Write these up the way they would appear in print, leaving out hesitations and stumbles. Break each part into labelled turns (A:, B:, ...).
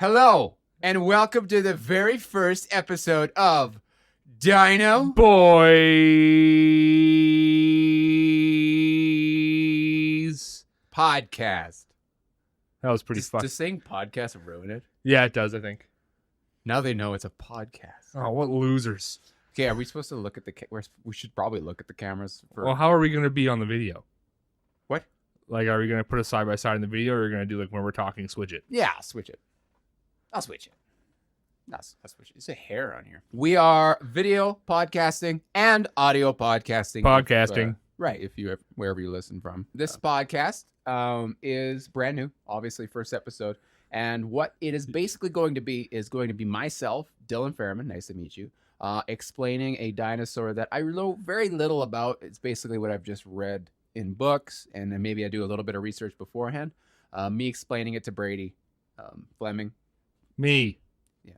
A: Hello, and welcome to the very first episode of Dino
B: Boys
A: Podcast.
B: That was pretty fun.
A: Does saying podcast ruin it?
B: Yeah, it does, I think.
A: Now they know it's a podcast.
B: Oh, what losers.
A: Okay, are we supposed to look at the we should probably look at the cameras for...
B: Well, how are we going to be on the video?
A: What?
B: Like, are we going to put it side by side in the video, or are we going to do like when we're talking, switch it?
A: Yeah, I'll switch it. I'll switch it. I'll switch it. It's a hair on here. We are video podcasting and audio podcasting.
B: Podcasting.
A: Right, if you wherever you listen from. This podcast is brand new, obviously first episode. And what it is basically going to be is going to be myself, Dylan Fairman, nice to meet you, explaining a dinosaur that I know very little about. It's basically what I've just read in books, and then maybe I do a little bit of research beforehand. Me explaining it to Brady Fleming.
B: Me.
A: Yeah.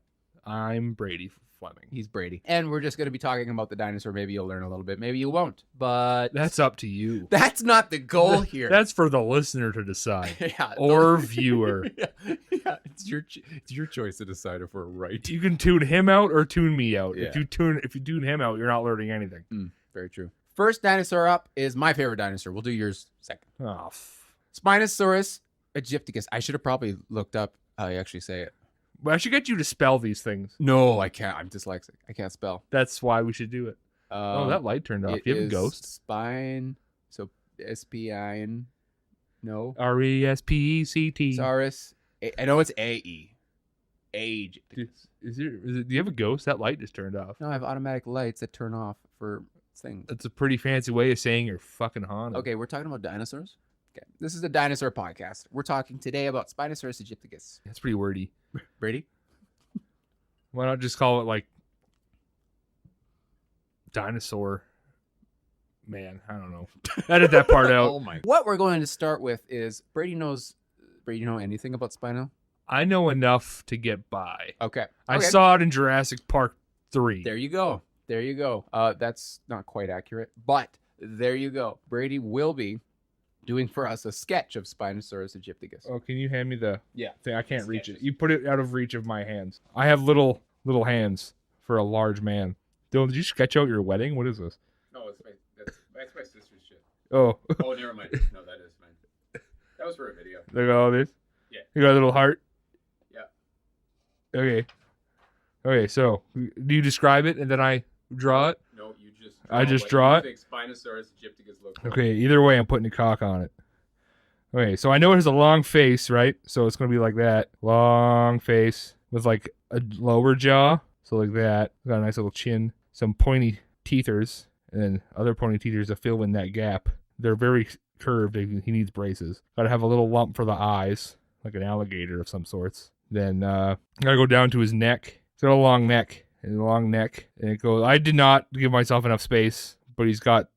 B: I'm Brady Fleming.
A: He's Brady. And we're just going to be talking about the dinosaur. Maybe you'll learn a little bit. Maybe you won't. But
B: That's up to you.
A: that's not the goal here.
B: That's for the listener to decide.
A: Yeah,
B: Or viewer.
A: yeah, it's your choice to decide if we're right.
B: You can tune him out or tune me out.
A: Yeah.
B: If you tune him out, you're not learning anything.
A: Very true. First dinosaur up is my favorite dinosaur. We'll do yours second.
B: Oh,
A: Spinosaurus Aegyptiacus. I should have probably looked up how you actually say it.
B: Well, I should get you to spell these things.
A: No, I can't. I'm dyslexic. I can't spell.
B: That's why we should do it. That light turned off. You have a ghost?
A: Spine. So S-P-I-N. No.
B: R-E-S-P-E-C-T.
A: Saurus. I know it's A-E. Age.
B: Do you have a ghost? That light just turned off.
A: No, I have automatic lights that turn off for things.
B: That's a pretty fancy way of saying you're fucking haunted.
A: Okay, we're talking about dinosaurs. Okay, this is a dinosaur podcast. We're talking today about Spinosaurus Aegyptiacus.
B: That's pretty wordy.
A: Brady?
B: Why not just call it like dinosaur man? I don't know. Edit that part out.
A: Oh my. What we're going to start with is Brady, you know anything about Spino?
B: I know enough to get by.
A: Okay.
B: I saw it in Jurassic Park 3.
A: There you go. There you go. That's not quite accurate, but there you go. Brady will be doing for us a sketch of Spinosaurus Aegyptiacus.
B: Oh, can you hand me the thing? I can't reach it.
A: Sketches.
B: You put it out of reach of my hands. I have little hands for a large man. Dylan, did you sketch out your wedding? What is this?
A: No, that's my sister's shit.
B: Oh.
A: Oh, never mind. No, that is mine. That was for a video.
B: Look at all this.
A: Yeah.
B: You got a little heart?
A: Yeah.
B: Okay, so do you describe it and then I draw it?
A: No, you just
B: I just draw it?
A: Think Spinosaurus Aegyptiacus looks like.
B: Okay, either way, I'm putting a cock on it. Okay, so I know it has a long face, right? So it's going to be like that. Long face with like a lower jaw. So like that. Got a nice little chin. Some pointy teethers. And then other pointy teethers to fill in that gap. They're very curved. He needs braces. Got to have a little lump for the eyes. Like an alligator of some sorts. Then got to go down to his neck. He's got a long neck. And a long neck. And it goes... I did not give myself enough space. But he's got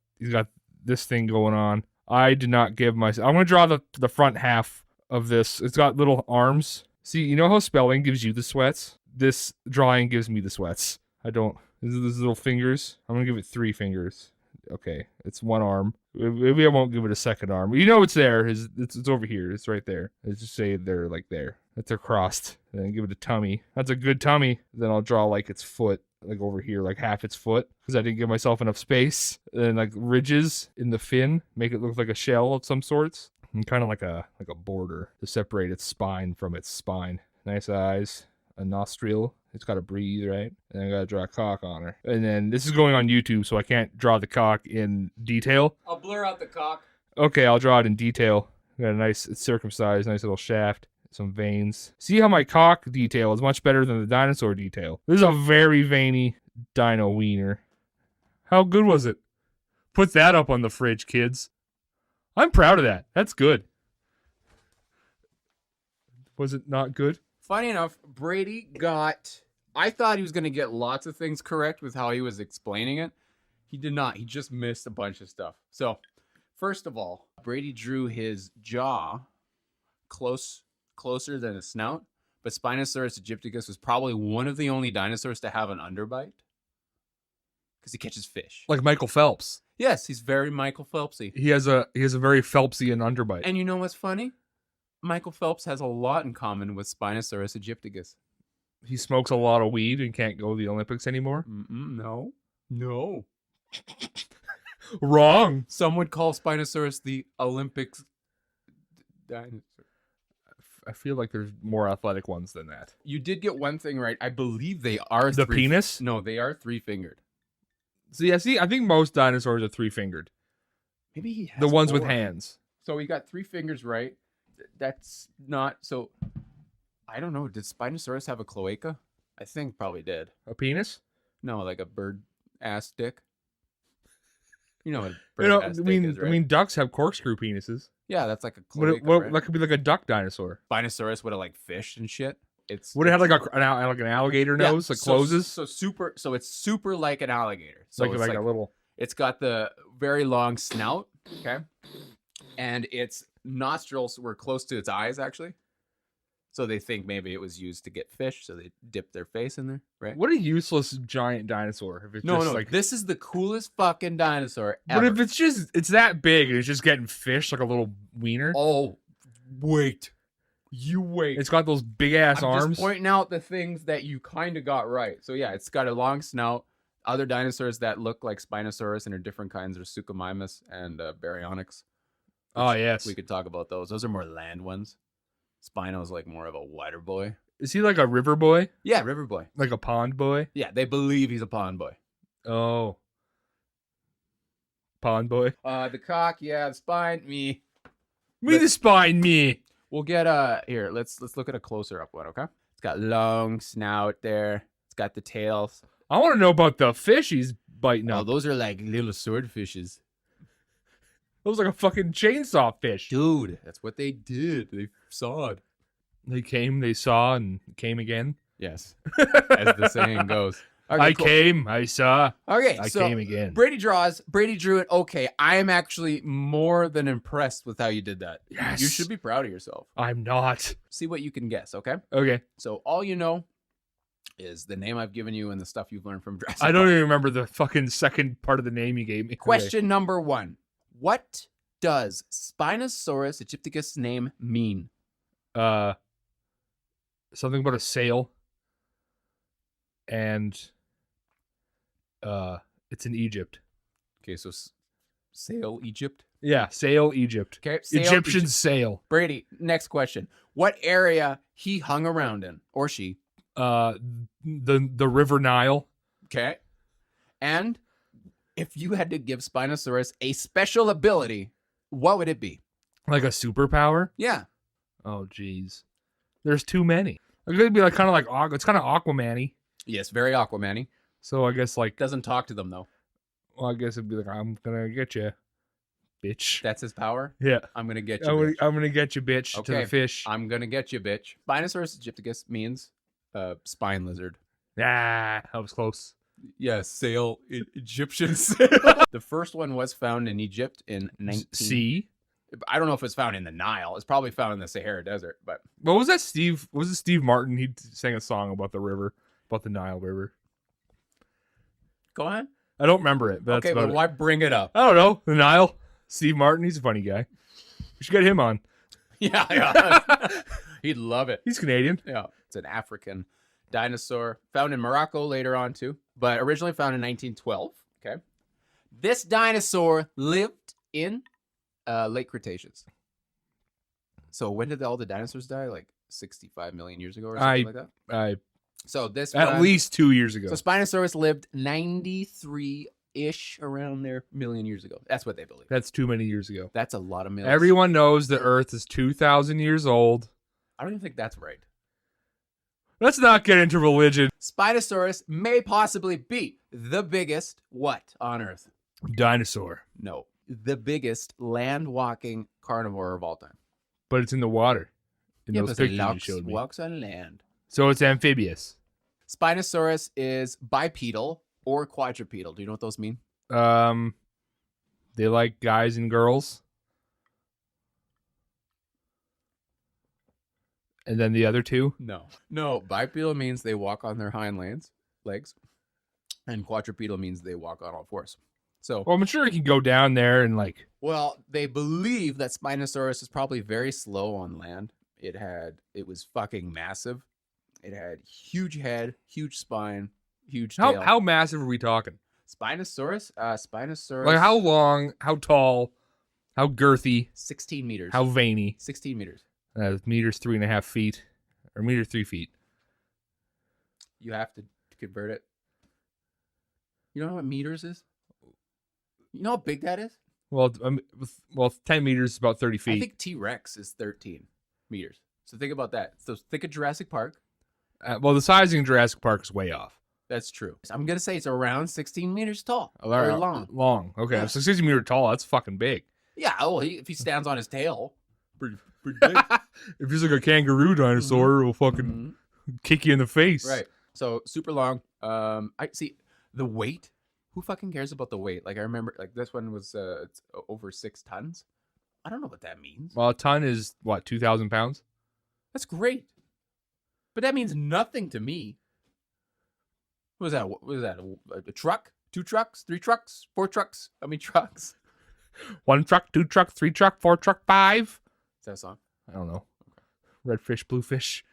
B: this thing going on. I did not give myself... I'm going to draw the front half of this. It's got little arms. See, you know how spelling gives you the sweats? This drawing gives me the sweats. I don't... These little fingers. I'm going to give it 3 fingers. Okay, it's one arm. Maybe I won't give it a second arm. You know it's there. It's over here. It's right there. Let's just say they're like there. That they're crossed. And then give it a tummy. That's a good tummy. Then I'll draw like its foot. Like over here, like half its foot, because I didn't give myself enough space. And then like ridges in the fin, make it look like a shell of some sorts, and kind of like a border to separate its spine from its spine. Nice eyes, a nostril. It's got to breathe, right? And I got to draw a cock on her. And then this is going on YouTube, so I can't draw the cock in detail.
A: I'll blur out the cock.
B: Okay, I'll draw it in detail. Got a nice, it's circumcised, nice little shaft. Some veins. See how my cock detail is much better than the dinosaur detail. This is a very veiny dino wiener. How good was it? Put that up on the fridge, kids. I'm proud of that. That's good. Was it not good?
A: Funny enough, Brady I thought he was going to get lots of things correct with how he was explaining it. He did not. He just missed a bunch of stuff. First of all, Brady drew his jaw closer than a snout, but Spinosaurus Aegyptiacus was probably one of the only dinosaurs to have an underbite because he catches fish.
B: Like Michael Phelps.
A: Yes, he's very Michael Phelpsy.
B: He has a very Phelpsian underbite.
A: And you know what's funny? Michael Phelps has a lot in common with Spinosaurus aegyptiacus.
B: He smokes a lot of weed and can't go to the Olympics anymore.
A: No. No.
B: Wrong.
A: Some would call Spinosaurus the Olympics dinosaur.
B: I feel like there's more athletic ones than that.
A: You did get one thing right. I believe they are
B: The penis?
A: No, they are 3-fingered.
B: See, I think most dinosaurs are 3-fingered.
A: Maybe he has
B: The ones with
A: 4.
B: hands.
A: So he got 3 fingers right. That's not so. I don't know. Did Spinosaurus have a cloaca? I think probably did.
B: A penis?
A: No, like a bird ass dick. You know what a
B: You
A: bird
B: know,
A: ass
B: I
A: dick is, right?
B: mean, ducks have corkscrew penises.
A: Yeah, that's like a cloaca.
B: What,
A: Right?
B: that could be like a duck dinosaur.
A: Spinosaurus would have like fished and shit.
B: Would it have like an alligator nose that closes?
A: So it's super like an alligator. So
B: like a little.
A: It's got the very long snout, okay, and its nostrils were close to its eyes actually. So they think maybe it was used to get fish, so they dip their face in there, right?
B: What a useless giant dinosaur! If it's
A: No,
B: just
A: no,
B: like,
A: this is the coolest fucking dinosaur ever.
B: but if it's that big and it's just getting fish like a little wiener,
A: Oh, wait. You wait.
B: it's got those big ass
A: I'm
B: arms.
A: just pointing out the things that you kind of got right. So yeah, it's got a long snout. Other dinosaurs that look like Spinosaurus and are different kinds are Suchomimus and Baryonyx.
B: Oh yes,
A: We could talk about those. Those are more land ones. Spino's like more of a water boy.
B: is he like a river boy,
A: Yeah, river boy.
B: like a pond boy?
A: Yeah, they believe he's a pond boy.
B: Oh, pond boy.
A: The cock, yeah, the spine, me.
B: Me the spine, me.
A: We'll get here. Let's look at a closer up one, okay? It's got long snout there. It's got the tails.
B: I want to know about the fish he's biting
A: No,
B: up.
A: those are like little swordfishes.
B: Those like a fucking chainsaw fish.
A: Dude, that's what they did. They sawed.
B: They came, they saw, and came again.
A: Yes, as the saying goes. Okay,
B: I
A: cool.
B: came, I saw,
A: Okay,
B: I
A: so
B: came again.
A: Brady draws. Brady drew it. Okay, I am actually more than impressed with how you did that.
B: Yes.
A: You should be proud of yourself.
B: I'm not.
A: See what you can guess, okay?
B: Okay.
A: So all you know is the name I've given you and the stuff you've learned from Jurassic
B: I don't
A: Park.
B: even remember the fucking second part of the name you gave me.
A: Question number 1. What does Spinosaurus aegyptiacus name mean?
B: Okay. Something about a sail. And it's in Egypt.
A: Okay, so sail Egypt.
B: Yeah, sail Egypt.
A: Okay, sail
B: Egyptian
A: Egypt.
B: sail.
A: Brady, next question. What area he hung around in, or she?
B: The River Nile.
A: Okay. And if you had to give Spinosaurus a special ability, what would it be?
B: Like a superpower?
A: Yeah.
B: Oh, jeez. There's too many. It could be like kind of like it's kind of Aquaman-y.
A: Yes, very Aquaman-y.
B: So I guess like,
A: Doesn't talk to them though.
B: well, I guess it'd be like, I'm gonna get you, bitch.
A: That's his power.
B: Yeah.
A: I'm gonna get you. Bitch.
B: I'm gonna get you, bitch, to
A: Okay.
B: the fish.
A: I'm gonna get you, bitch. Spinosaurus aegyptiacus means spine lizard.
B: Ah, that was close.
A: Yes, sail Egyptian sail. The first one was found in Egypt in 19.
B: C.
A: I don't know if it's found in the Nile. It's probably found in the Sahara Desert, but
B: What was that, Steve? Was it Steve Martin? He sang a song about the river, about the Nile River.
A: go ahead.
B: I don't remember it. But
A: Okay,
B: that's
A: but
B: about it.
A: why bring it up?
B: I don't know. The Nile. Steve Martin. He's a funny guy. We should get him on.
A: Yeah. He'd love it.
B: He's Canadian.
A: Yeah, it's an African dinosaur found in Morocco later on too, but originally found in 1912. Okay, this dinosaur lived in late Cretaceous. So when did all the dinosaurs die? Like 65 million years ago or something like that. So this
B: At
A: one-
B: least 2 years ago.
A: So Spinosaurus lived 93-ish around there million years ago. That's what they believe.
B: That's too many years ago.
A: That's a lot of millions.
B: Everyone knows the Earth is 2,000 years old.
A: I don't even think that's right.
B: Let's not get into religion.
A: Spinosaurus may possibly be the biggest what on Earth?
B: Dinosaur.
A: No, the biggest land-walking carnivore of all time.
B: But it's in the water. In those
A: but
B: pictures you
A: it
B: showed me.
A: walks on land.
B: So it's amphibious.
A: Spinosaurus is bipedal or quadrupedal. Do you know what those mean?
B: They like guys and girls. And then the other two?
A: No, bipedal means they walk on their hind legs, and quadrupedal means they walk on all fours. So,
B: Well, I'm sure he can go down there and like.
A: well, they believe that Spinosaurus is probably very slow on land. It was fucking massive. It had huge head, huge spine, huge tail.
B: How massive are we talking?
A: Spinosaurus? Spinosaurus.
B: Like how long? How tall? How girthy?
A: 16 meters.
B: How veiny?
A: 16 meters.
B: Meters 3.5 feet, or meter 3 feet.
A: You have to convert it. You know what meters is? You know how big that is?
B: Well, 10 meters is about 30 feet.
A: I think T-Rex is 13 meters. So think about that. So think of Jurassic Park.
B: Well, the sizing in Jurassic Park is way off.
A: That's true. I'm going to say it's around 16 meters tall. Or long.
B: Long. Okay,
A: Yeah.
B: so 60 meter tall, that's fucking big.
A: Yeah, well, if he stands on his tail. Pretty big.
B: If he's like a kangaroo dinosaur, it'll fucking kick you in the face.
A: Right. So super long. I see the weight. Who fucking cares about the weight? Like I remember, like this one was it's over 6 tons. I don't know what that means.
B: Well, a ton is what, 2,000 pounds?
A: That's great, but that means nothing to me. What was that? What was that? A truck? 2 trucks? 3 trucks? 4 trucks? How many trucks?
B: 1 truck, 2 truck, 3 truck, 4 truck, 5.
A: Is that a song?
B: I don't know. Red fish, blue fish.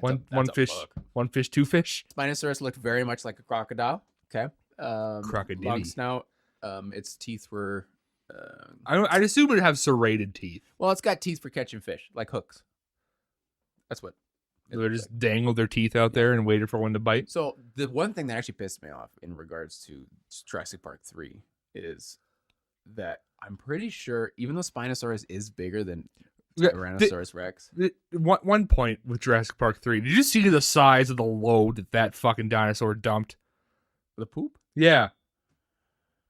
A: That's
B: One
A: a
B: fish,
A: book.
B: 1 fish, 2 fish.
A: Spinosaurus looked very much like a crocodile. Okay.
B: Crocodile.
A: Long snout. Its teeth were.
B: I'd assume it'd have serrated teeth.
A: Well, it's got teeth for catching fish, like hooks. That's what. it
B: They
A: looks
B: just
A: like.
B: dangled their teeth out there and waited for one to bite.
A: So the one thing that actually pissed me off in regards to Jurassic Park 3 is that I'm pretty sure, even though Spinosaurus is bigger than Tyrannosaurus Rex.
B: One point with Jurassic Park 3. Did you see the size of the load that fucking dinosaur dumped?
A: The poop?
B: Yeah.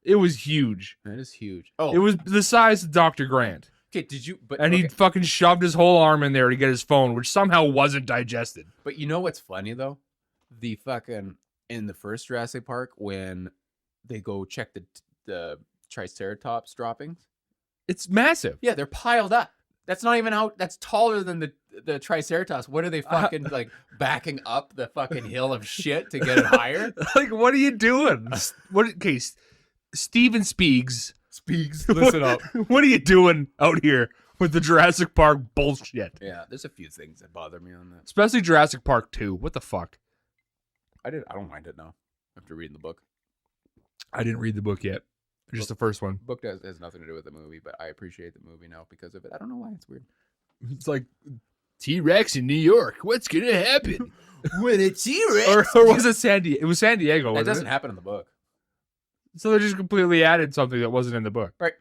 B: It was huge.
A: That is huge. Oh,
B: It was the size of Dr. Grant.
A: okay. Did you? But
B: And he
A: okay.
B: fucking shoved his whole arm in there to get his phone, which somehow wasn't digested.
A: But you know what's funny though? The fucking in the first Jurassic Park when they go check the Triceratops droppings.
B: It's massive.
A: Yeah, they're piled up. That's not even how. That's taller than the Triceratops. What are they fucking like backing up the fucking hill of shit to get it higher?
B: Like, what are you doing? Okay, Steven Spiegs.
A: Listen up.
B: What are you doing out here with the Jurassic Park bullshit?
A: Yeah, there's a few things that bother me on that.
B: Especially Jurassic Park 2. What the fuck?
A: I don't mind it now after reading the book.
B: I didn't read the book yet. Just the first one.
A: Book has nothing to do with the movie, but I appreciate the movie now because of it. I don't know why it's weird.
B: It's like T-Rex in New York. What's gonna happen?
A: When a T-Rex,
B: or was it San Diego? It was San Diego.
A: that
B: Wasn't
A: doesn't
B: it?
A: happen in the book.
B: So they just completely added something that wasn't in the book.
A: Right.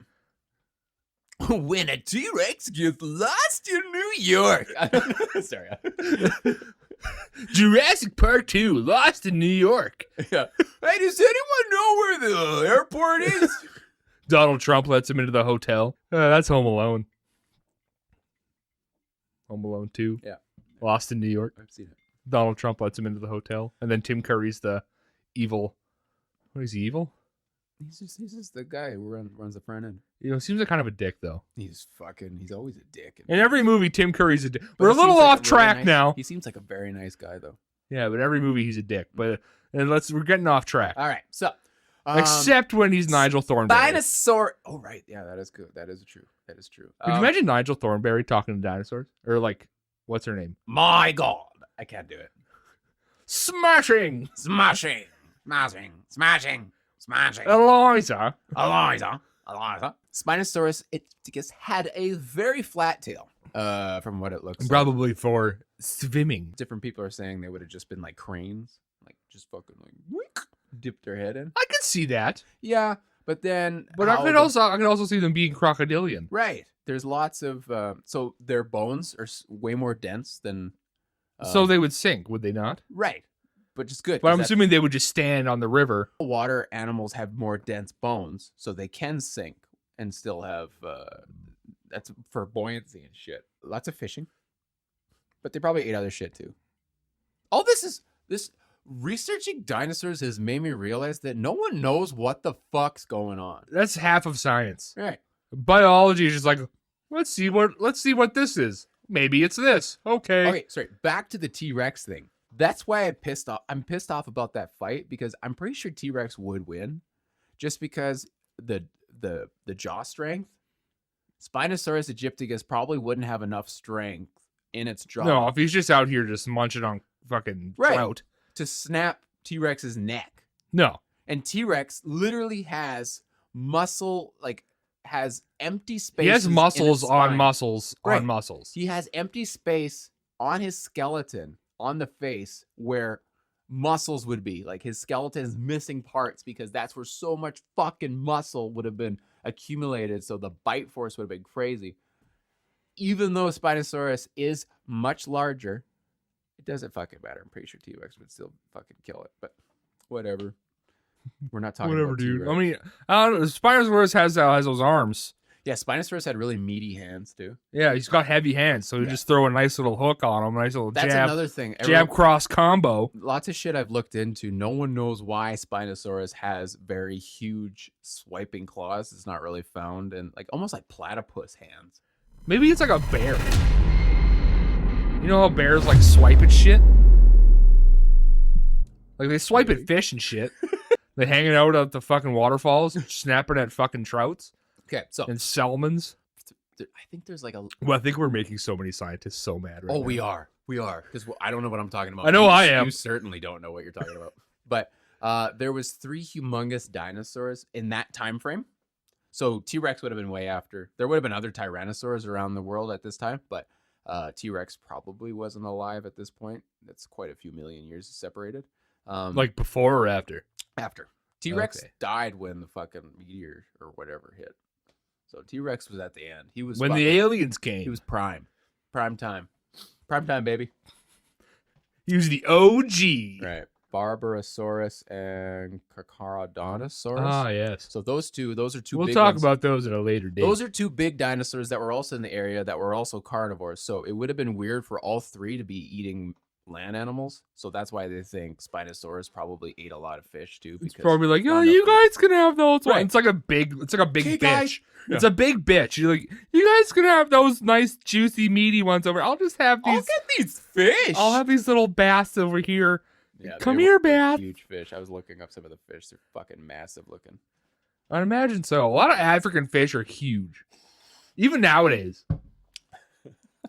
A: When a T-Rex gets lost in New York. Sorry.
B: Jurassic Park 2, Lost in New York.
A: Yeah. Hey, does anyone know where the airport is?
B: Donald Trump lets him into the hotel. That's Home Alone. Home Alone 2.
A: Yeah.
B: Lost in New York.
A: I've seen it.
B: Donald Trump lets him into the hotel. And then Tim Curry's the evil. What is he, evil?
A: He's just the guy who runs the front end.
B: You know, seems like kind of a dick, though.
A: He's always a dick.
B: In every movie, Tim Curry's a dick.
A: But
B: We're a
A: he
B: little
A: seems like
B: off
A: a
B: track
A: really nice-
B: now.
A: He seems like a very nice guy, though.
B: Yeah, but in every movie, he's a dick. But we're getting off track.
A: All right, so
B: Except when he's Nigel Thornberry.
A: dinosaur. Oh, right, yeah, that is good. That is true.
B: Could you imagine Nigel Thornberry talking to dinosaurs? Or like, what's her name?
A: My God, I can't do it.
B: Smashing!
A: Smashing.
B: Eliza!
A: Eliza. Spinosaurus, it just had a very flat tail. From what it looks like.
B: Probably for swimming.
A: Different people are saying they would have just been like cranes, like just fucking like wink, dip their head in.
B: I could see that.
A: Yeah, but then,
B: But I could also see them being crocodilian.
A: right. There's lots of so their bones are way more dense than.
B: So they would sink, would they not?
A: Right, but just good.
B: But I'm
A: 'cause
B: assuming they would just stand on the river.
A: water animals have more dense bones, so they can sink and still have. That's for buoyancy and shit. Lots of fishing, but they probably ate other shit too. All this researching dinosaurs has made me realize that no one knows what the fuck's going on.
B: That's half of science.
A: Right.
B: Biology is just like, let's see what this is. Maybe it's this. Okay.
A: Okay, sorry. Back to the T-Rex thing. That's why I'm pissed off about that fight because I'm pretty sure T-Rex would win. just because the jaw strength, Spinosaurus aegyptiacus probably wouldn't have enough strength in its jaw.
B: No, if he's just out here just munching on fucking trout.
A: To snap T-Rex's neck.
B: No.
A: And T-Rex literally has muscle, like, has empty space.
B: He has muscles on muscles on muscles.
A: He has empty space on his skeleton, on the face, where muscles would be. Like, his skeleton is missing parts because that's where so much fucking muscle would have been accumulated. So the bite force would have been crazy. Even though Spinosaurus is much larger, it doesn't fucking matter. I'm pretty sure T-Rex would still fucking kill it, but whatever. We're not talking about
B: dude.
A: T-Rex.
B: I mean, I don't know. Spinosaurus has those arms.
A: Yeah, Spinosaurus had really meaty hands too.
B: Yeah, he's got heavy hands, so you just throw a nice little hook on him, nice little
A: That's
B: jab.
A: another thing.
B: Jab cross combo.
A: Lots of shit I've looked into. No one knows why Spinosaurus has very huge swiping claws. It's not really found, and like almost like platypus hands.
B: Maybe it's like a bear. You know how bears like swipe at shit? Like they swipe at fish and shit. They hanging out at the fucking waterfalls, snapping at fucking trouts.
A: Okay, so
B: and salmons.
A: I think there's like a.
B: Well, I think we're making so many scientists so mad right now.
A: We are, because I don't know what I'm talking about.
B: I know I am.
A: You certainly don't know what you're talking about. But there was 3 humongous dinosaurs in that time frame. So T-Rex would have been way after. There would have been other tyrannosaurs around the world at this time, but T-Rex probably wasn't alive at this point. That's quite a few million years separated.
B: Like before or after?
A: After. T-Rex died when the fucking meteor or whatever hit. So T-Rex was at the end. He was
B: when the aliens came.
A: He was prime time, baby.
B: He was the OG.
A: Right. Barbarosaurus and Carcharodontosaurus.
B: Ah, yes.
A: So those are two
B: we'll
A: big
B: talk
A: ones.
B: about those at a later date.
A: Those are 2 big dinosaurs that were also in the area that were also carnivores. So it would have been weird for all 3 to be eating land animals. So that's why they think Spinosaurus probably ate a lot of fish too.
B: It's probably like, oh, you guys can have those ones. It's like a big bitch.
A: Guys.
B: It's a big bitch. You're like, you guys can have those nice, juicy, meaty ones over. I'll just have these.
A: I'll get these fish.
B: I'll have these little bass over here.
A: Yeah,
B: come here, bass.
A: Huge fish. I was looking up some of the fish. They're fucking massive looking.
B: I'd imagine so. A lot of African fish are huge, even nowadays.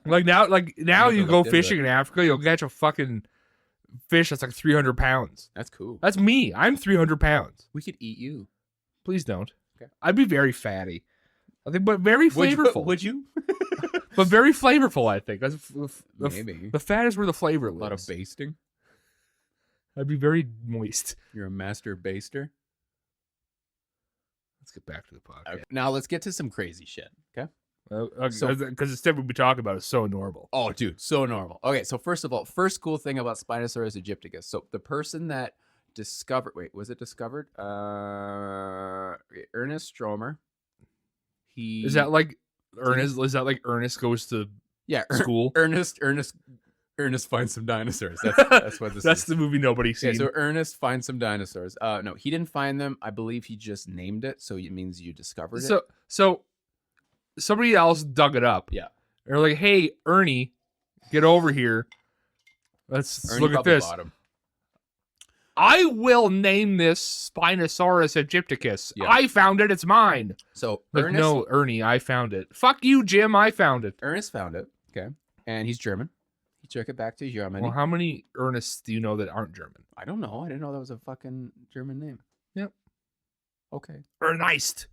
B: now you go fishing in Africa, you'll catch a fucking fish that's like 300 pounds.
A: That's cool.
B: That's me. I'm 300 pounds.
A: We could eat you.
B: Please don't.
A: Okay.
B: I'd be very fatty. I think, but very flavorful.
A: Would you?
B: But very flavorful, I think.
A: Maybe.
B: The fat is where the flavor lives.
A: A lot of basting.
B: I'd be very moist.
A: You're a master baster.
B: Let's get back to the podcast.
A: Okay. Now let's get to some crazy shit. Okay.
B: Because the stuff we talk about is so normal.
A: Oh, dude, so normal. Okay, so first of all, first cool thing about Spinosaurus aegyptiacus. So the person that discovered, was it discovered? Ernest Stromer.
B: Is that like Ernest? Is that like Ernest goes to school?
A: Ernest finds some dinosaurs. That's what this
B: That's
A: is.
B: the movie nobody's seen.
A: Yeah, so Ernest finds some dinosaurs. No, he didn't find them. I believe he just named it, so it means you discovered it.
B: So somebody else dug it up.
A: Yeah.
B: They're like, hey, Ernie, get over here. Let's
A: Ernie
B: look at this.
A: bought him.
B: I will name this Spinosaurus aegyptiacus.
A: Yeah.
B: I found it. It's mine.
A: So
B: Like, no, Ernie, I found it. Fuck you, Jim. I found it.
A: Ernest found it. Okay. And he's German. He took it back to Germany.
B: Well, how many Ernests do you know that aren't German?
A: I don't know. I didn't know that was a fucking German name.
B: Yep.
A: Okay.
B: Ernest.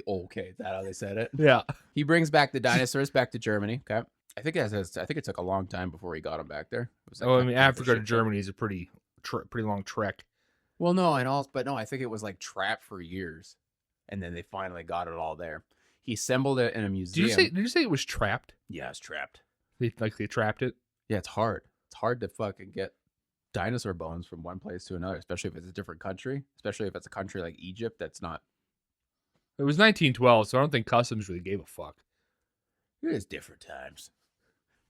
A: Okay, is that how they said it?
B: Yeah.
A: He brings back the dinosaurs back to Germany. Okay. I think it took a long time before he got them back there.
B: Africa to Germany is a pretty long trek.
A: Well, no, I think it was like trapped for years, and then they finally got it all there. He assembled it in a museum.
B: Did you say it was trapped?
A: Yeah, it's trapped.
B: They trapped it.
A: Yeah, it's hard. It's hard to fucking get dinosaur bones from one place to another, especially if it's a different country. Especially if it's a country like Egypt that's not.
B: It was 1912, so I don't think customs really gave a fuck.
A: It is different times.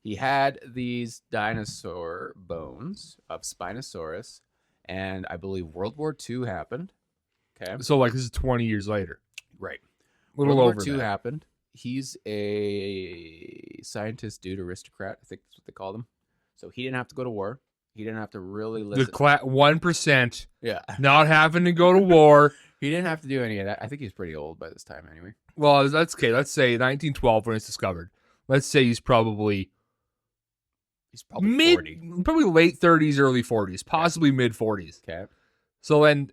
A: He had these dinosaur bones of Spinosaurus, and I believe World War II happened. Okay.
B: So like this is 20 years later.
A: Right.
B: World
A: War II happened. He's a scientist dude, aristocrat, I think that's what they called him. So he didn't have to go to war. He didn't have to really
B: The
A: listen.
B: 1%,
A: Yeah.
B: not having to go to war.
A: He didn't have to do any of that. I think he's pretty old by this time anyway.
B: Well, that's okay. Let's say 1912 when it's discovered. Let's say he's probably
A: 40.
B: probably late 30s, early 40s, possibly mid 40s.
A: Okay.
B: So then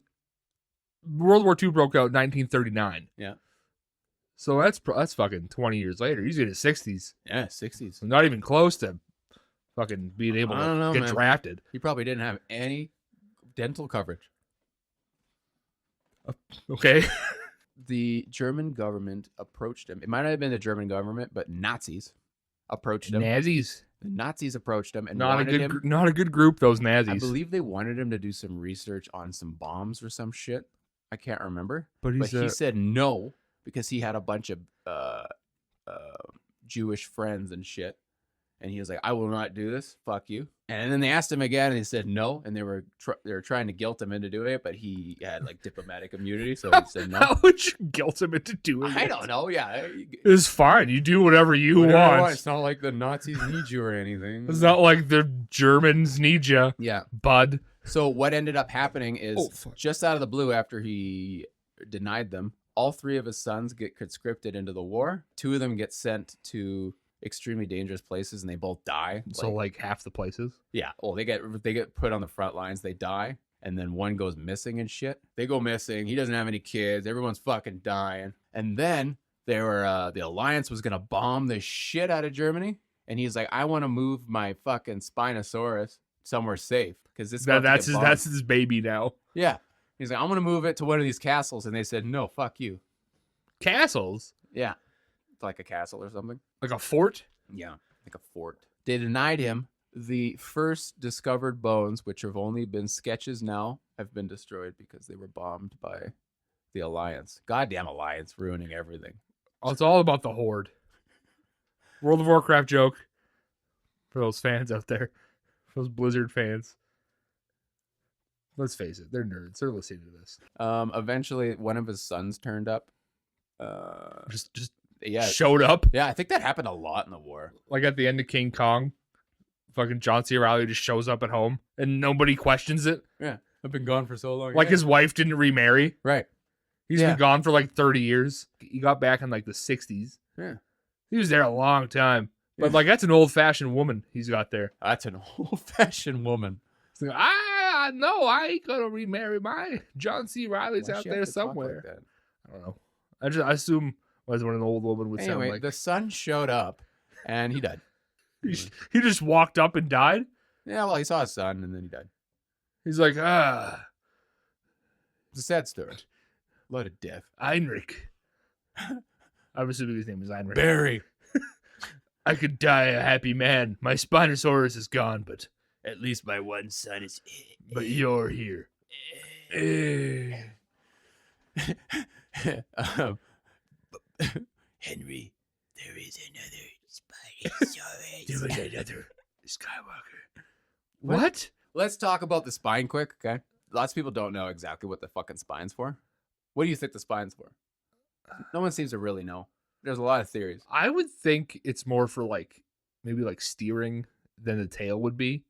B: World War II broke out in 1939.
A: Yeah.
B: So that's fucking 20 years later. He's in his 60s.
A: Yeah, 60s.
B: So not even close to fucking being able to get drafted.
A: He probably didn't have any dental coverage.
B: Okay.
A: The German government approached him. It might not have been the German government, but Nazis approached him.
B: Nazis.
A: The Nazis approached him and
B: Not
A: wanted him.
B: Not a good group, those Nazis.
A: I believe they wanted him to do some research on some bombs or some shit. I can't remember.
B: But
A: he said no because he had a bunch of Jewish friends and shit. And he was like, I will not do this. Fuck you. And then they asked him again, and he said no. And they were trying to guilt him into doing it, but he had like diplomatic immunity, so he said no.
B: How would you guilt him into doing it?
A: I don't know. Yeah,
B: it's fine. You do whatever you want.
A: It's not like the Nazis need you or anything.
B: It's not like the Germans need you.
A: Yeah,
B: bud.
A: So what ended up happening is just out of the blue, after he denied them, all 3 of his sons get conscripted into the war. 2 of them get sent to extremely dangerous places, and they both die.
B: So like half the places. Yeah.
A: Well, they get put on the front lines. They die, and then one goes missing and shit. They go missing. He doesn't have any kids. Everyone's fucking dying. And then they were the Alliance was gonna bomb the shit out of Germany, and he's like, I want to move my fucking Spinosaurus somewhere safe because
B: that's his baby now.
A: Yeah. He's like, I'm gonna move it to one of these castles, and they said no, fuck you.
B: Castles?
A: Yeah. Like a castle or something.
B: Like a fort?
A: Yeah, like a fort. They denied him. The first discovered bones, which have only been sketches now, have been destroyed because they were bombed by the Alliance. Goddamn Alliance ruining everything.
B: Oh, it's all about the Horde. World of Warcraft joke for those fans out there. For those Blizzard fans. Let's face it, they're nerds. They're listening to this.
A: Eventually, one of his sons turned up.
B: Showed up.
A: Yeah, I think that happened a lot in the war.
B: Like at the end of King Kong, fucking John C. Reilly just shows up at home and nobody questions it.
A: Yeah, I've been gone for so long.
B: Like his wife didn't remarry.
A: Right.
B: He's been gone for like 30 years. He got back in like the 60s.
A: Yeah.
B: He was there a long time. But like that's an old-fashioned woman he's got there.
A: That's an old-fashioned woman.
B: Like, no, I ain't gonna remarry my John C. Reilly's out there somewhere.
A: Like
B: I don't know. I assume was what an old woman would sound like.
A: The son showed up, and he died.
B: He just walked up and died?
A: Yeah, well, he saw his son, and then he died.
B: He's like,
A: It's a sad story. A lot of death.
B: Heinrich. I'm assuming his name is Heinrich.
A: Barry.
B: I could die a happy man. My Spinosaurus is gone, but at least my one son is... But you're here.
A: Henry, there is another Spinosaurus.
B: There is another Skywalker. What?
A: Let's talk about the spine quick, okay? Lots of people don't know exactly what the fucking spine's for. What do you think the spine's for? No one seems to really know. There's a lot of theories.
B: I would think it's more for like maybe like steering than the tail would be.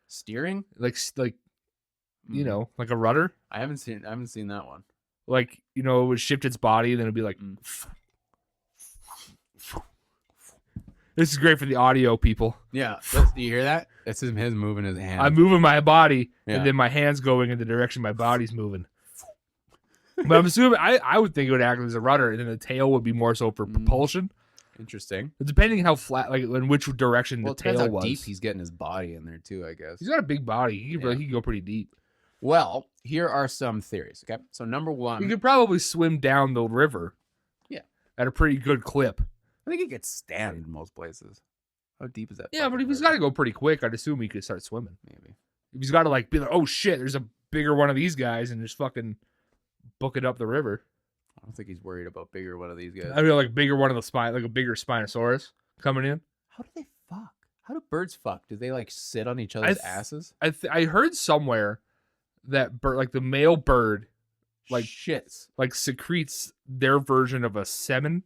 A: Steering?
B: Like you know, like a rudder.
A: I haven't seen that one.
B: Like, you know, it would shift its body and then it'd be like This is great for the audio people.
A: Yeah. Do you hear that? That's him moving his hand.
B: I'm moving my body and then my hand's going in the direction my body's moving. But I'm assuming I would think it would act as a rudder, and then the tail would be more so for propulsion.
A: Interesting.
B: But depending how flat, like in which direction the tail was.
A: Deep he's getting his body in there too, I guess.
B: He's got a big body. He can go pretty deep.
A: Well, here are some theories. Okay, so number one,
B: he could probably swim down the river.
A: Yeah,
B: at a pretty good clip.
A: I think he could stand in most places. How deep is that?
B: Yeah, but if he's got to go pretty quick, I'd assume he could start swimming.
A: Maybe
B: if he's got to like be like, oh shit, there's a bigger one of these guys, and just fucking book it up the river.
A: I don't think he's worried about bigger one of these guys.
B: I mean, like bigger one of the spine, like a bigger Spinosaurus coming in.
A: How do they fuck? How do birds fuck? Do they like sit on each other's asses?
B: I heard somewhere that like the male bird, like
A: shits,
B: like secretes their version of a semen,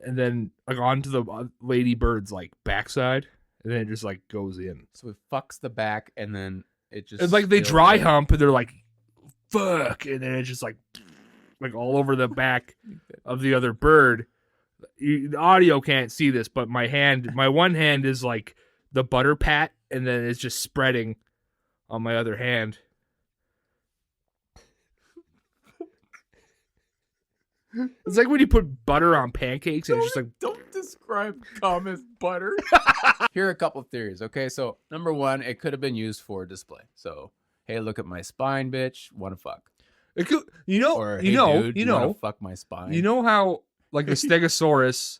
B: and then like onto the lady bird's like backside, and then it just like goes in.
A: So it fucks the back, and then it just.
B: It's like they
A: feels
B: dry
A: like-
B: hump, and they're like, "Fuck," and then it's just like all over the back of the other bird. The audio can't see this, but my one hand is like the butter pat, and then it's just spreading on my other hand. It's like when you put butter on pancakes, and it's just like
A: Don't describe cum as butter. Here are a couple of theories. Okay, so number one, it could have been used for display. So, hey, look at my spine, bitch. Want to fuck?
B: it could,
A: Or hey, dude, you wanna fuck my spine.
B: you know how like the Stegosaurus.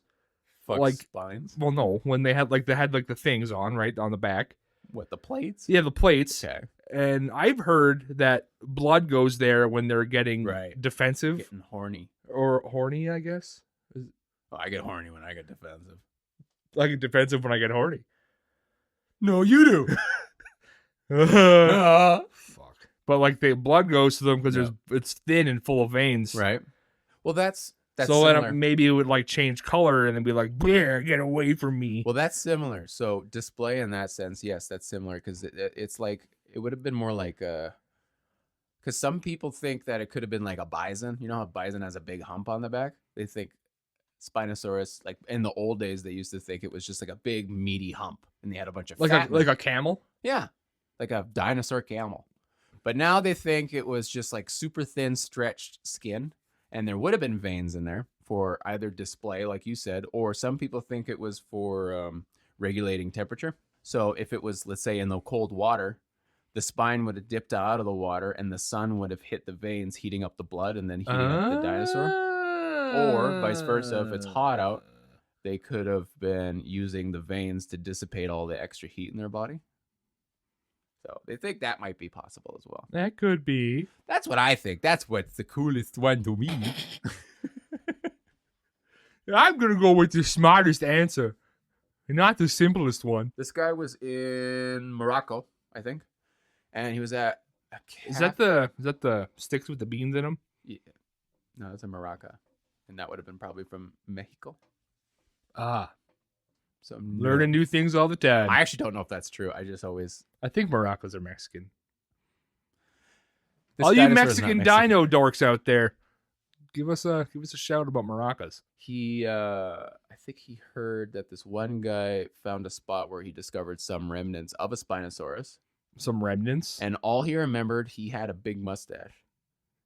A: fuck
B: like-
A: spines.
B: Well, no, when they had the things on right on the back.
A: What, the plates?
B: Yeah, the plates.
A: Okay.
B: And I've heard that blood goes there when they're getting
A: Right.
B: defensive
A: Getting horny.
B: or horny, I guess.
A: Oh, I get horny when I get defensive.
B: I get defensive when I get horny.
A: No, you do.
B: Fuck. But like the blood goes to them because
A: Yeah.
B: it's thin and full of veins.
A: Right. Well, that's
B: so
A: similar.
B: then maybe it would like change color and then be like, "Bleh, get away from me."
A: Well, that's similar. So display in that sense, yes, that's similar because it's like it would have been more like because some people think that it could have been like a bison. You know how bison has a big hump on the back? They think Spinosaurus, like in the old days, they used to think it was just like a big meaty hump, and they had a bunch of
B: like
A: fat
B: a camel.
A: yeah, like a dinosaur camel. But now they think it was just like super thin, stretched skin, and there would have been veins in there for either display, like you said, or some people think it was for regulating temperature. So if it was, let's say, in the cold water, the spine would have dipped out of the water, and the sun would have hit the veins, heating up the blood, and then heating up the dinosaur. Or vice versa, if it's hot out, they could have been using the veins to dissipate all the extra heat in their body. So they think that might be possible as well.
B: That could be.
A: That's what I think. That's what's the coolest one to me.
B: I'm gonna go with the smartest answer, not the simplest one.
A: This guy was in Morocco, I think, and he was at.
B: Is that the sticks with the beans in them?
A: Yeah. No, it's in Morocco, and that would have been probably from Mexico.
B: Ah,
A: So
B: learning new things all the time.
A: I actually don't know if that's true. I just always.
B: I think Moroccos are Mexican.
A: This
B: All you
A: dinosaur is not
B: Mexican
A: Mexican.
B: dino dorks out there, give us a shout about maracas.
A: He, I think he heard that this one guy found a spot where he discovered some remnants of a Spinosaurus,
B: Some remnants.
A: and all he remembered, he had a big mustache.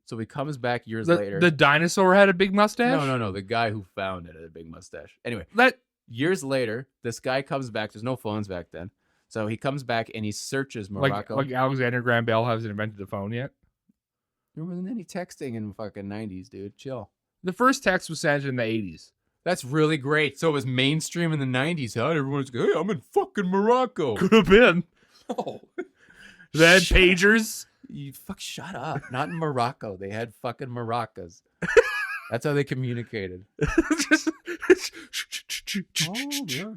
A: So he comes back years later.
B: The dinosaur had a big mustache?
A: No. The guy who found it had a big mustache. Anyway,
B: That
A: years later, this guy comes back. There's no phones back then. So he comes back and he searches Morocco.
B: like Alexander Graham Bell hasn't invented a phone yet.
A: There wasn't any texting in fucking 90s, dude. Chill.
B: The first text was sent in the 80s.
A: That's really great. So it was mainstream in the 90s, huh? Everyone's going, hey, I'm in fucking Morocco.
B: Could have been.
A: Oh.
B: They had
A: Shut-
B: pagers.
A: Shut up. Not in Morocco. They had fucking maracas. That's how they communicated.
B: Just-
A: Oh, yeah.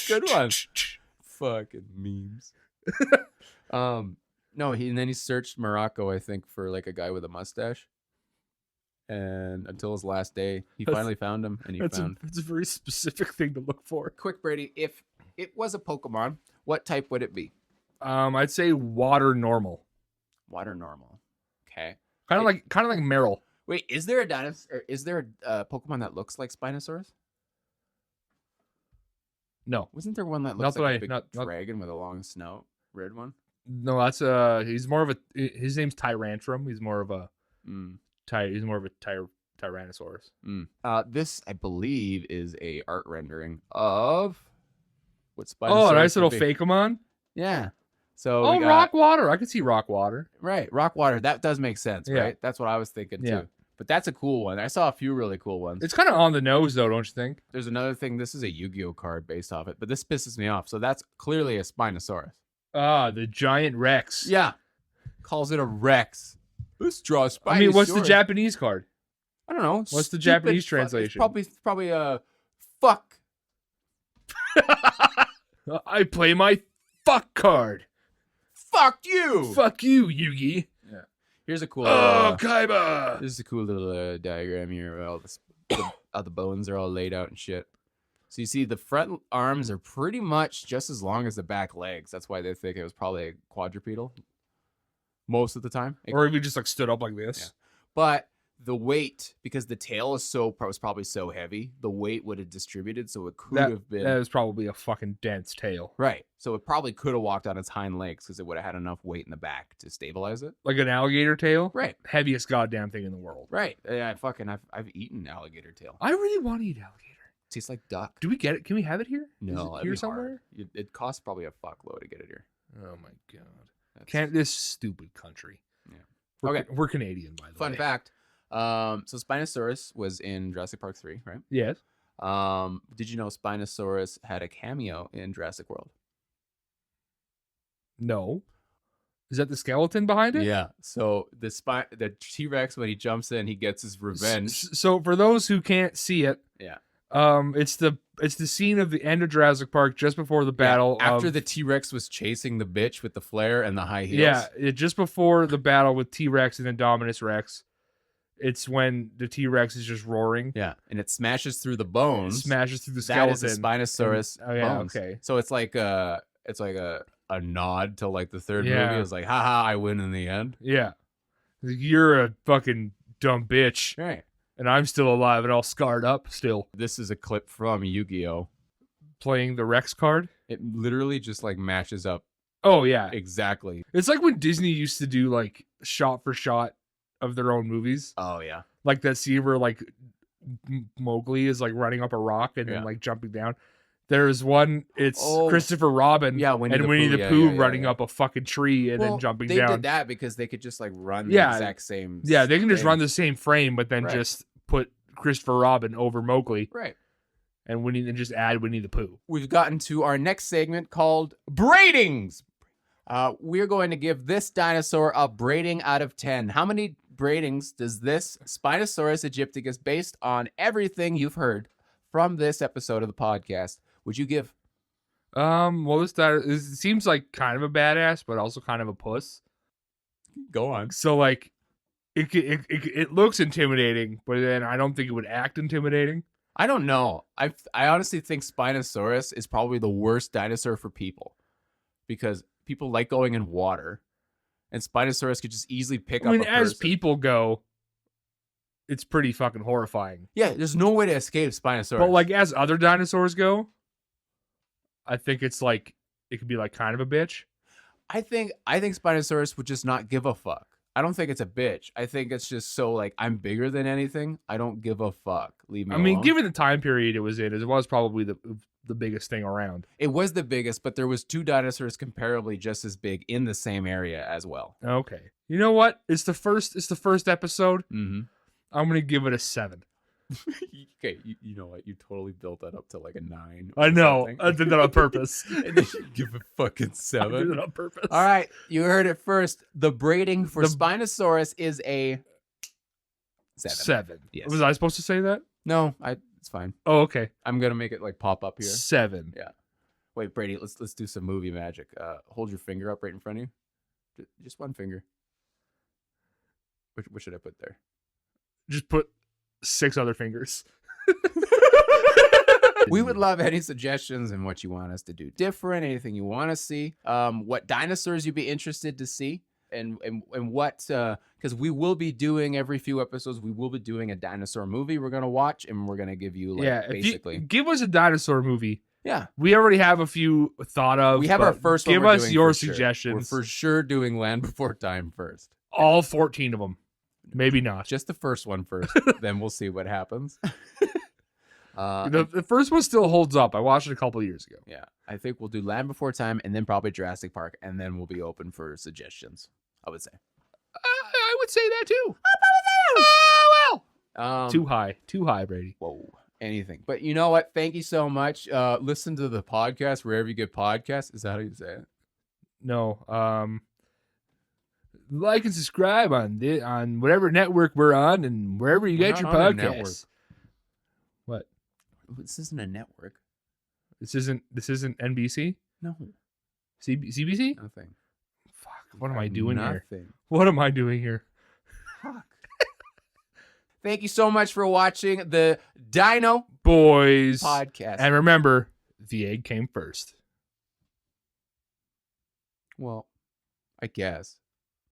A: Good one. Fucking memes. No, and then he searched Morocco, I think, for like a guy with a mustache. And until his last day, he finally found him, and he found.
B: That's a very specific thing to look for.
A: Quick, Brady, if it was a Pokemon, what type would it be?
B: I'd say water normal.
A: Water normal. Okay.
B: Kind of like Meryl.
A: Wait, is there a dinosaur? Is there a Pokemon that looks like Spinosaurus?
B: No.
A: Wasn't there one that
B: Not
A: looks
B: that
A: like
B: I-
A: a big
B: not-
A: dragon with a long snout? Red one?
B: No, that's he's more of a his name's Tyrantrum. He's more of a
A: Mm.
B: Tyrannosaurus.
A: This, I believe, is a art rendering of what Spinosaurus
B: Oh, a nice
A: would
B: little
A: be.
B: Fakeamon.
A: Yeah. So
B: Oh,
A: we got,
B: rock water. I could see rock water.
A: Right, rock water. That does make sense,
B: Yeah.
A: right? That's what I was thinking
B: Yeah.
A: too. But that's a cool one. I saw a few really cool ones.
B: It's kind of on the nose, though, don't you think?
A: There's another thing. This is a Yu-Gi-Oh card based off it, but this pisses me off. So that's clearly a Spinosaurus.
B: Ah, the giant Rex.
A: Yeah. Calls it a Rex. Let's draw a Spinosaurus.
B: I mean, what's the Japanese card?
A: I don't know.
B: What's the
A: Stupid
B: Japanese
A: fuck.
B: translation?
A: It's probably a fuck.
B: I play my fuck card.
A: Fuck you.
B: Fuck you, Yugi.
A: Here's a cool.
B: Oh, Kaiba.
A: This is a cool little diagram here. Where all the bones are all laid out and shit. So you see the front arms are pretty much just as long as the back legs. That's why they think it was probably a quadrupedal most of the time.
B: Or if you just like stood up like this.
A: Yeah. But the weight, because the tail was probably so heavy, the weight would have distributed, so it could have been.
B: That was probably a fucking dense tail.
A: Right. So it probably could have walked on its hind legs because it would have had enough weight in the back to stabilize it.
B: Like an alligator tail?
A: Right.
B: Heaviest goddamn thing in the world.
A: Right. Yeah, I've eaten alligator tail.
B: I really want to eat alligator.
A: It tastes like duck.
B: Do we get it? Can we have it here?
A: No,
B: Is it here somewhere?
A: It costs probably a fuckload to get it here.
B: Oh my god. Can't this stupid country.
A: Yeah. Okay.
B: We're Canadian, by the way.
A: Fun fact. So Spinosaurus was in Jurassic Park 3, right?
B: Yes.
A: Did you know Spinosaurus had a cameo in Jurassic World?
B: No. Is that the skeleton behind it?
A: Yeah. So the T-Rex, when he jumps in, he gets his revenge.
B: So for those who can't see it,
A: yeah.
B: It's the scene of the end of Jurassic Park just before the battle.
A: Yeah, after the T-Rex was chasing the bitch with the flare and the high heels.
B: Yeah, just before the battle with T-Rex and Indominus Rex. It's when the T-Rex is just roaring.
A: Yeah, and it smashes through the bones.
B: It smashes through the skeleton.
A: That is a Spinosaurus bones.
B: Okay.
A: So it's like a nod to like the third movie. It's like, haha, I win in the end.
B: Yeah. You're a fucking dumb bitch.
A: Right.
B: And I'm still alive and all scarred up still.
A: This is a clip from Yu-Gi-Oh!
B: Playing the Rex card.
A: It literally just like matches up.
B: Oh, yeah.
A: Exactly.
B: It's like when Disney used to do like shot for shot of their own movies.
A: Oh, yeah.
B: Like that scene where like Mowgli is like running up a rock and then like jumping down. There's one, it's Christopher Robin and Winnie the Pooh running up a fucking tree and then jumping down.
A: They did that because they could just like run the exact same.
B: Yeah, they can just run the same frame, but then just put Christopher Robin over Mowgli.
A: Right.
B: And just add Winnie the Pooh.
A: We've gotten to our next segment called Braidings. We're going to give this dinosaur a braiding out of 10. How many braidings does this Spinosaurus aegyptiacus, based on everything you've heard from this episode of the podcast, would you give?
B: Well, it seems like kind of a badass, but also kind of a puss.
A: Go on.
B: So like, it looks intimidating, but then I don't think it would act intimidating.
A: I don't know. I honestly think Spinosaurus is probably the worst dinosaur for people because people like going in water, and Spinosaurus could just easily pick up a person.
B: As people go, it's pretty fucking horrifying.
A: Yeah, there's no way to escape Spinosaurus.
B: But like as other dinosaurs go, I think it's like it could be like kind of a bitch.
A: I think Spinosaurus would just not give a fuck. I don't think it's a bitch. I think it's just so like I'm bigger than anything. I don't give a fuck. Leave me alone.
B: Given the time period it was in, it was probably the biggest thing around.
A: It was the biggest, but there was two dinosaurs comparably just as big in the same area as well.
B: Okay. You know what? It's the first episode.
A: Mm-hmm.
B: I'm gonna give it a 7.
A: Okay, you know what? You totally built that up to like a 9.
B: I know. I did that on purpose.
A: And then you give a fucking 7.
B: I did it on purpose.
A: All right, you heard it first. The braiding for Spinosaurus is a 7.
B: 7.
A: Yes.
B: Was I supposed to say that?
A: No, it's fine.
B: Oh, okay.
A: I'm gonna make it like pop up here.
B: 7.
A: Yeah. Wait, Brady, let's do some movie magic. Hold your finger up right in front of you. Just one finger. What should I put there?
B: Just put 6 other fingers.
A: We would love any suggestions and what you want us to do different, anything you want to see, what dinosaurs you'd be interested to see, and what, because we will be doing every few episodes, we will be doing a dinosaur movie we're going to watch, and we're going to give you like basically.
B: Give us a dinosaur movie.
A: Yeah.
B: We already have a few thought of.
A: We have our first one.
B: Give us your suggestions.
A: We're for sure doing Land Before Time first.
B: All 14 of them. Maybe not.
A: Just the first one first. Then we'll see what happens.
B: The first one still holds up. I watched it a couple of years ago.
A: Yeah. I think we'll do Land Before Time and then probably Jurassic Park. And then we'll be open for suggestions, I would say.
B: I would say that too.
A: Well.
B: Too high, Brady.
A: Whoa. Anything. But you know what? Thank you so much. Listen to the podcast wherever you get podcasts. Is that how you say it?
B: No. Like and subscribe on whatever network we're on and wherever you get your podcasts. What?
A: This isn't a network.
B: This isn't NBC?
A: No.
B: CBC?
A: Nothing.
B: Fuck. What am I doing
A: here?
B: What am I doing here?
A: Fuck. Thank you so much for watching the Dino
B: boys.
A: podcast.
B: And remember, the egg came first.
A: Well, I guess.